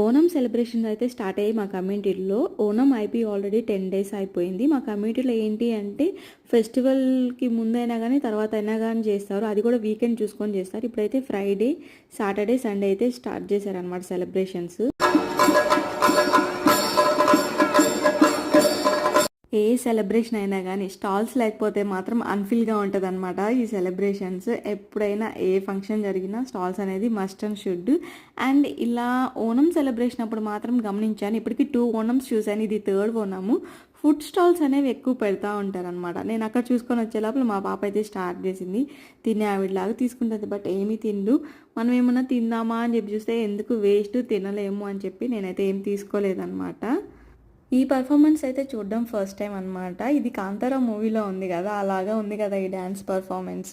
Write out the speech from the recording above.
Onam celebrations అయితే start అయ్యి మా కమ్యూనిటీలో ఓనం అయిపోయి ఆల్రెడీ 10 డేస్ అయిపోయింది. మా కమ్యూనిటీలో ఏంటి అంటే ఫెస్టివల్కి ముందైనా కానీ తర్వాత అయినా కానీ చేస్తారు. అది కూడా వీకెండ్ చూసుకొని చేస్తారు. ఇప్పుడైతే ఫ్రైడే, సాటర్డే, సండే అయితే స్టార్ట్ చేశారనమాట సెలబ్రేషన్స్. ఏ సెలబ్రేషన్ అయినా కానీ స్టాల్స్ లేకపోతే మాత్రం అన్ఫిల్గా ఉంటుంది అనమాట. ఈ సెలబ్రేషన్స్ ఎప్పుడైనా ఏ ఫంక్షన్ జరిగినా స్టాల్స్ అనేది మస్ట్ అండ్ షుడ్. అండ్ ఇలా ఓనం సెలబ్రేషన్ అప్పుడు మాత్రం గమనించాను, ఇప్పటికి 2 ఓనమ్స్ చూశాను, ఇది 3rd ఓనము. ఫుడ్ స్టాల్స్ అనేవి ఎక్కువ పెడతా ఉంటారనమాట. నేను అక్కడ చూసుకొని వచ్చే లోపల మా పాప అయితే స్టార్ట్ చేసింది. తినే ఆవిడలాగా తీసుకుంటుంది, బట్ ఏమీ తిండు. మనం ఏమన్నా తిందామా అని చెప్పి చూస్తే ఎందుకు వేస్ట్, తినలేము అని చెప్పి నేనైతే ఏం తీసుకోలేదన్నమాట. ఈ పర్ఫార్మెన్స్ అయితే చూడడం ఫస్ట్ టైం అనమాట. ఇది కాంతారా మూవీలో ఉంది కదా, అలాగా ఉంది కదా ఈ డ్యాన్స్ పర్ఫార్మెన్స్.